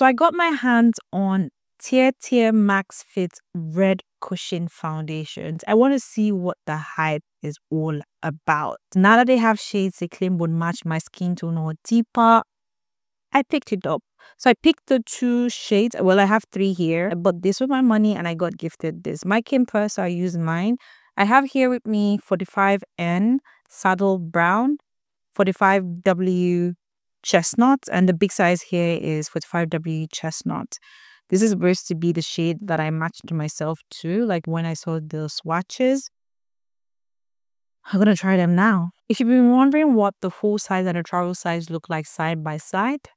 So I got my hands on TIRTIR Max Fit Red Cushion Foundations. I want to see what the hype is all about. Now that they have shades they claim would match my skin tone or deeper, I picked it up. So I picked the 2 shades. Well, I have 3 here. I bought this with my money and I got gifted this. Mine came first, so I used mine. I have here with me 45N Saddle Brown, 45W Chestnut, and the big size here is 45W Chestnut. This is supposed to be the shade that I matched myself to, like when I saw the swatches. I'm gonna try them now. If you've been wondering what the full size and the travel size look like side by side,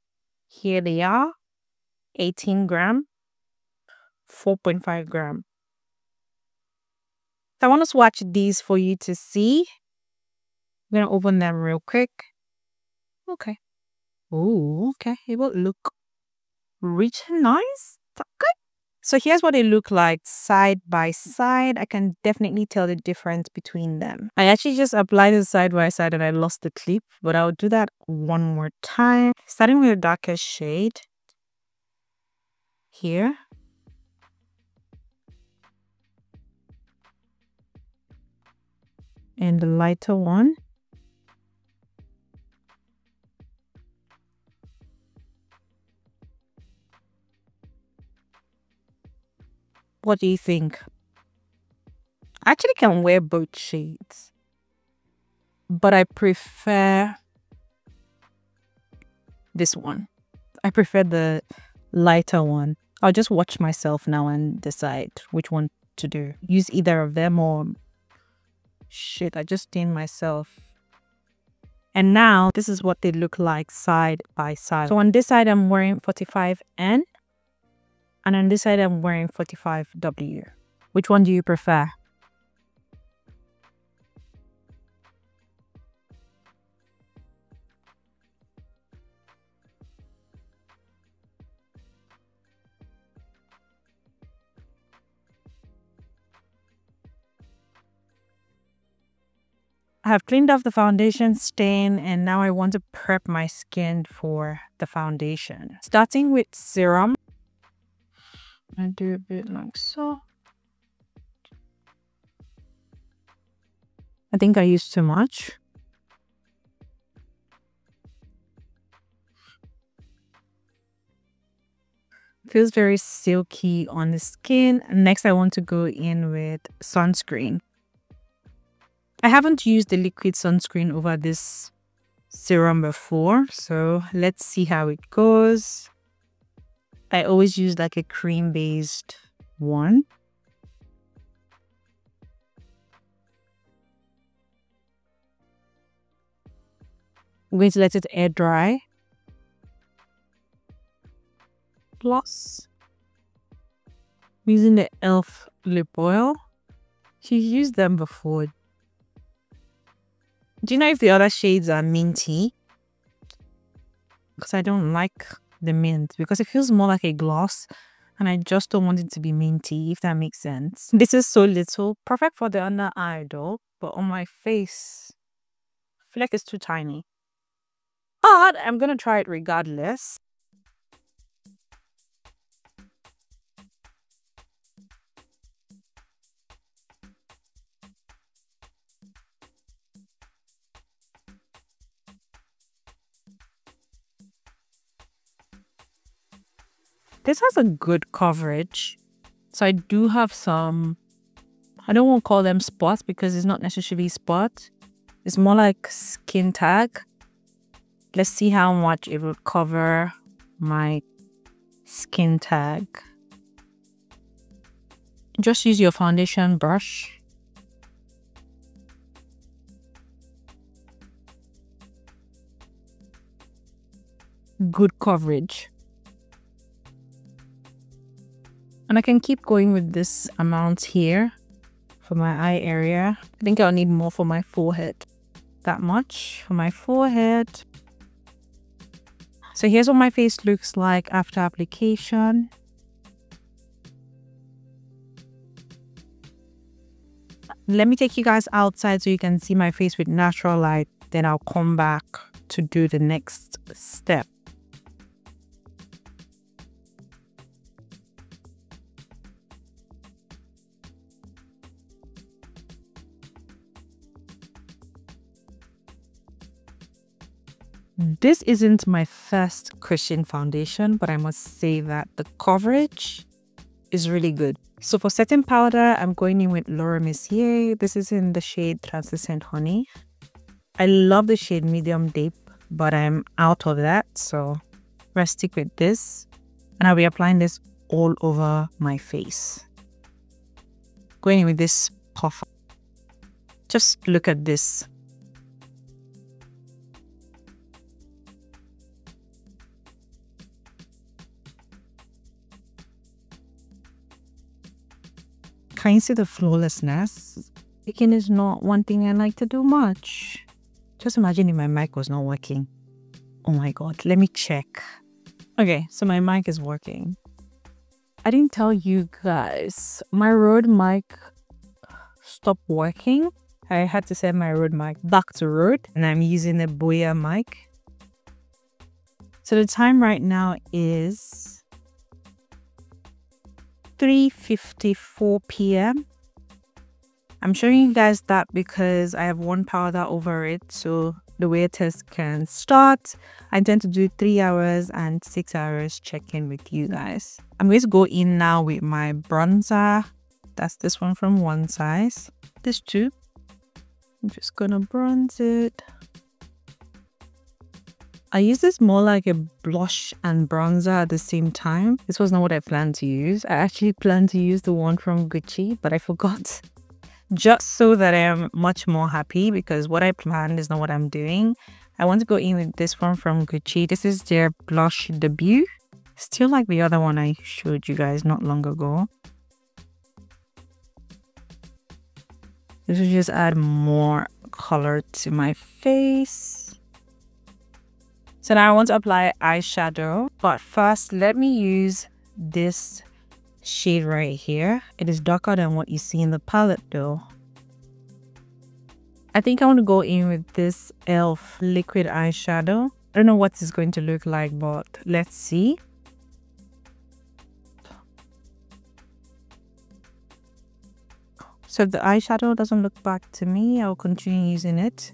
here they are. 18 gram, 4.5 gram. So I want to swatch these for you to see. I'm gonna open them real quick. Okay. Oh, okay. It will look rich and nice. Okay. So here's what they look like side by side. I can definitely tell the difference between them. I actually just applied it side by side and I lost the clip, but I'll do that one more time. Starting with the darkest shade here. And the lighter one. What do you think? I actually can wear both shades, but I prefer this one. I prefer the lighter one. I'll just watch myself now and decide which one to do. Use either of them or... Shit, I just stained myself. And now this is what they look like side by side. So on this side I'm wearing 45N. And on this side, I'm wearing 45W. Which one do you prefer? I have cleaned off the foundation stain and now I want to prep my skin for the foundation. Starting with serum. I do a bit like so. I think I used too much. Feels very silky on the skin. Next, I want to go in with sunscreen. I haven't used the liquid sunscreen over this serum before, so let's see how it goes. I always use like a cream-based one. I'm going to let it air dry. Plus, I'm using the e.l.f. lip oil. She's used them before. Do you know if the other shades are minty? Because I don't like the mint because it feels more like a gloss and I just don't want it to be minty, if that makes sense. This is so little, perfect for the under eye though, but on my face I feel like it's too tiny, but I'm gonna try it regardless. This has a good coverage. So I do have some, I don't want to call them spots because it's not necessarily spots. It's more like skin tag. Let's see how much it will cover my skin tag. Just use your foundation brush. Good coverage. And I can keep going with this amount here for my eye area. I think I'll need more for my forehead. That much for my forehead. So here's what my face looks like after application. Let me take you guys outside so you can see my face with natural light. Then I'll come back to do the next step. This isn't my first cushion foundation, but I must say that the coverage is really good. So for setting powder, I'm going in with Laura Mercier. This is in the shade Translucent Honey. I love the shade Medium Deep, but I'm out of that, so let's stick with this. And I'll be applying this all over my face. Going in with this puff. Just look at this. Can you see the flawlessness? Speaking is not one thing I like to do much. Just imagine if my mic was not working. Oh my god, let me check. Okay, so my mic is working. I didn't tell you guys, my Rode mic stopped working. I had to send my Rode mic back to Rode, and I'm using a Boya mic. So the time right now is 3:54 p.m. I'm showing you guys that because I have one powder over it, so the wear test can start. I intend to do 3 hours and 6 hours check-in with you guys. I'm going to go in now with my bronzer. That's this one from One Size. This too. I'm just gonna bronze it. I use this more like a blush and bronzer at the same time. This was not what I planned to use. I actually planned to use the one from Gucci, but I forgot. Just so that I am much more happy, because what I planned is not what I'm doing. I want to go in with this one from Gucci. This is their blush debut. Still like the other one I showed you guys not long ago. This will just add more color to my face. So now I want to apply eyeshadow, but first let me use this shade right here. It is darker than what you see in the palette though. I think I want to go in with this e.l.f. liquid eyeshadow. I don't know what it's going to look like, but let's see. So if the eyeshadow doesn't look back to me, I'll continue using it.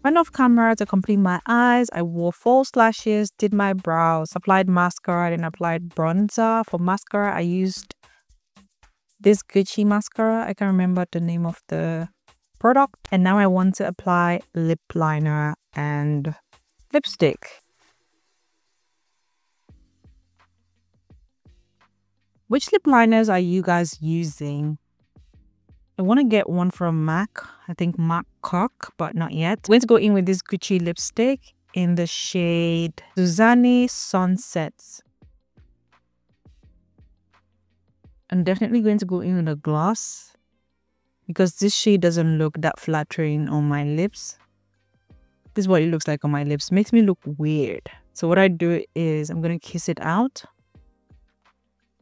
Went off camera to complete my eyes. I wore false lashes, did my brows, applied mascara, then applied bronzer. For mascara, I used this Gucci mascara. I can't remember the name of the product. And now I want to apply lip liner and lipstick. Which lip liners are you guys using? I want to get one from MAC. I think MAC Cock, but not yet. I'm going to go in with this Gucci lipstick in the shade Suzanne Sunsets. I'm definitely going to go in with a gloss because this shade doesn't look that flattering on my lips. This is what it looks like on my lips. Makes me look weird. So what I do is I'm going to kiss it out.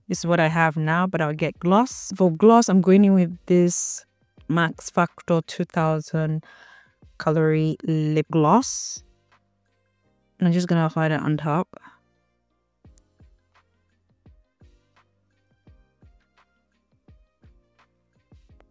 This is what I have now, but I'll get gloss. For gloss, I'm going in with this Max Factor 2000 calorie lip gloss. And I'm just going to apply that on top.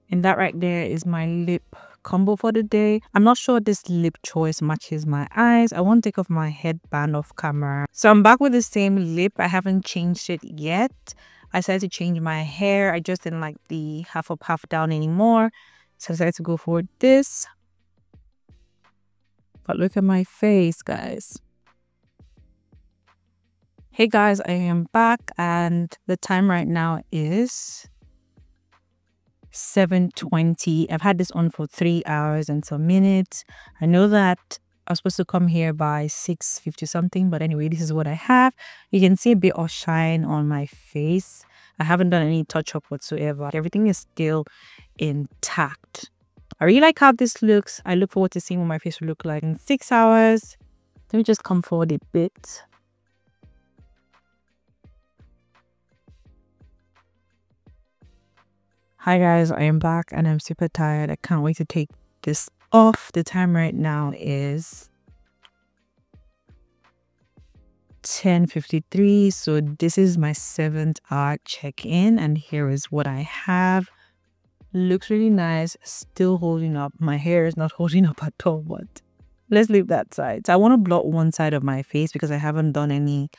And that right there is my lip combo for the day. I'm not sure this lip choice matches my eyes. I won't take off my headband off camera. So I'm back with the same lip. I haven't changed it yet. I decided to change my hair. I just didn't like the half up, half down anymore. So I decided to go for this. But look at my face, guys. Hey guys, I am back and the time right now is 7:20. I've had this on for 3 hours and some minutes. I know that I was supposed to come here by 6:50 something, but anyway, this is what I have. You can see a bit of shine on my face. I haven't done any touch-up whatsoever. Everything is still intact. I really like how this looks. I look forward to seeing what my face will look like in 6 hours. Let me just come forward a bit. Hi guys, I am back and I'm super tired. I can't wait to take this off. The time right now is 10:53. So this is my 7th hour check-in and here is what I have. Looks really nice. Still holding up. My hair is not holding up at all, but let's leave that side. So I want to blot one side of my face because I haven't done any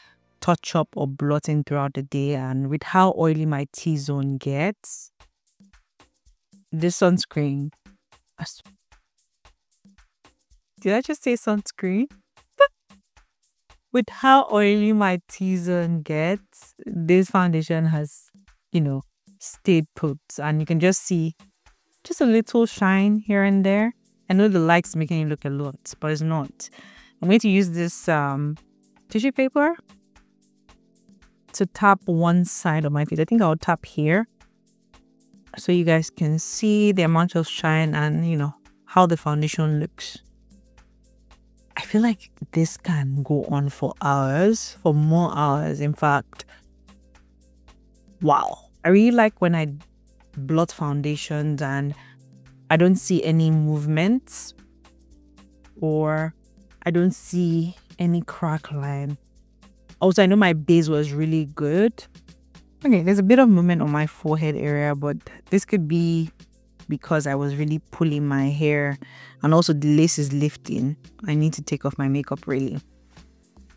touch up or blotting throughout the day, and with how oily my T-zone gets, this sunscreen, did I just say sunscreen? With how oily my T-zone gets, this foundation has, you know, stayed put, and you can just see just a little shine here and there. I know the light's making it look a lot, but it's not. I'm going to use this tissue paper to tap one side of my face. I think I'll tap here so you guys can see the amount of shine and, you know, how the foundation looks. I feel like this can go on for hours, for more hours, in fact. Wow. I really like when I blot foundations and I don't see any movements or I don't see any crack line. Also, I know my base was really good. Okay, there's a bit of movement on my forehead area, but this could be because I was really pulling my hair and also the lace is lifting. I need to take off my makeup really.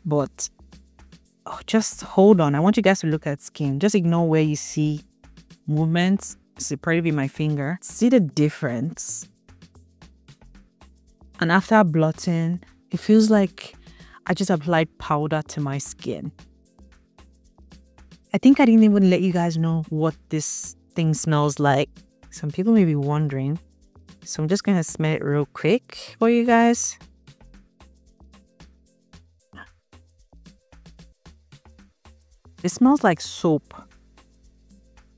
But just hold on. I want you guys to look at skin. Just ignore where you see movements. This will probably be my finger. See the difference. And after blotting, it feels like I just applied powder to my skin. I think I didn't even let you guys know what this thing smells like. Some people may be wondering. So I'm just going to smell it real quick for you guys. It smells like soap.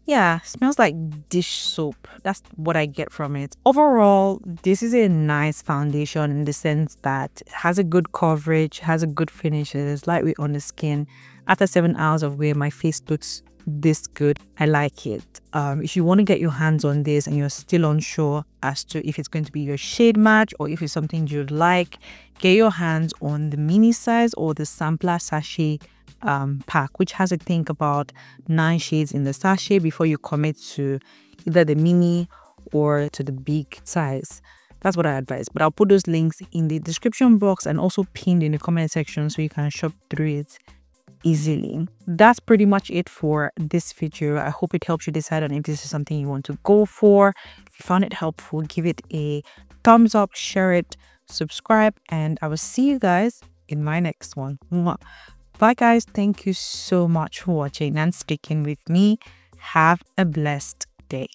Yeah, it smells like dish soap. That's what I get from it. Overall, this is a nice foundation in the sense that it has a good coverage, has a good finish, it is lightweight on the skin. After 7 hours of wear, my face looks this good. I like it. If you want to get your hands on this and you're still unsure as to if it's going to be your shade match or if it's something you'd like, get your hands on the mini size or the sampler sachet pack, which has, I think, about 9 shades in the sachet before you commit to either the mini or to the big size. That's what I advise. But I'll put those links in the description box and also pinned in the comment section so you can shop through it easily. That's pretty much it for this video. I hope it helps you decide on if this is something you want to go for. If you found it helpful, give it a thumbs up, share it, subscribe, and I will see you guys in my next one. Bye guys, thank you so much for watching and sticking with me. Have a blessed day.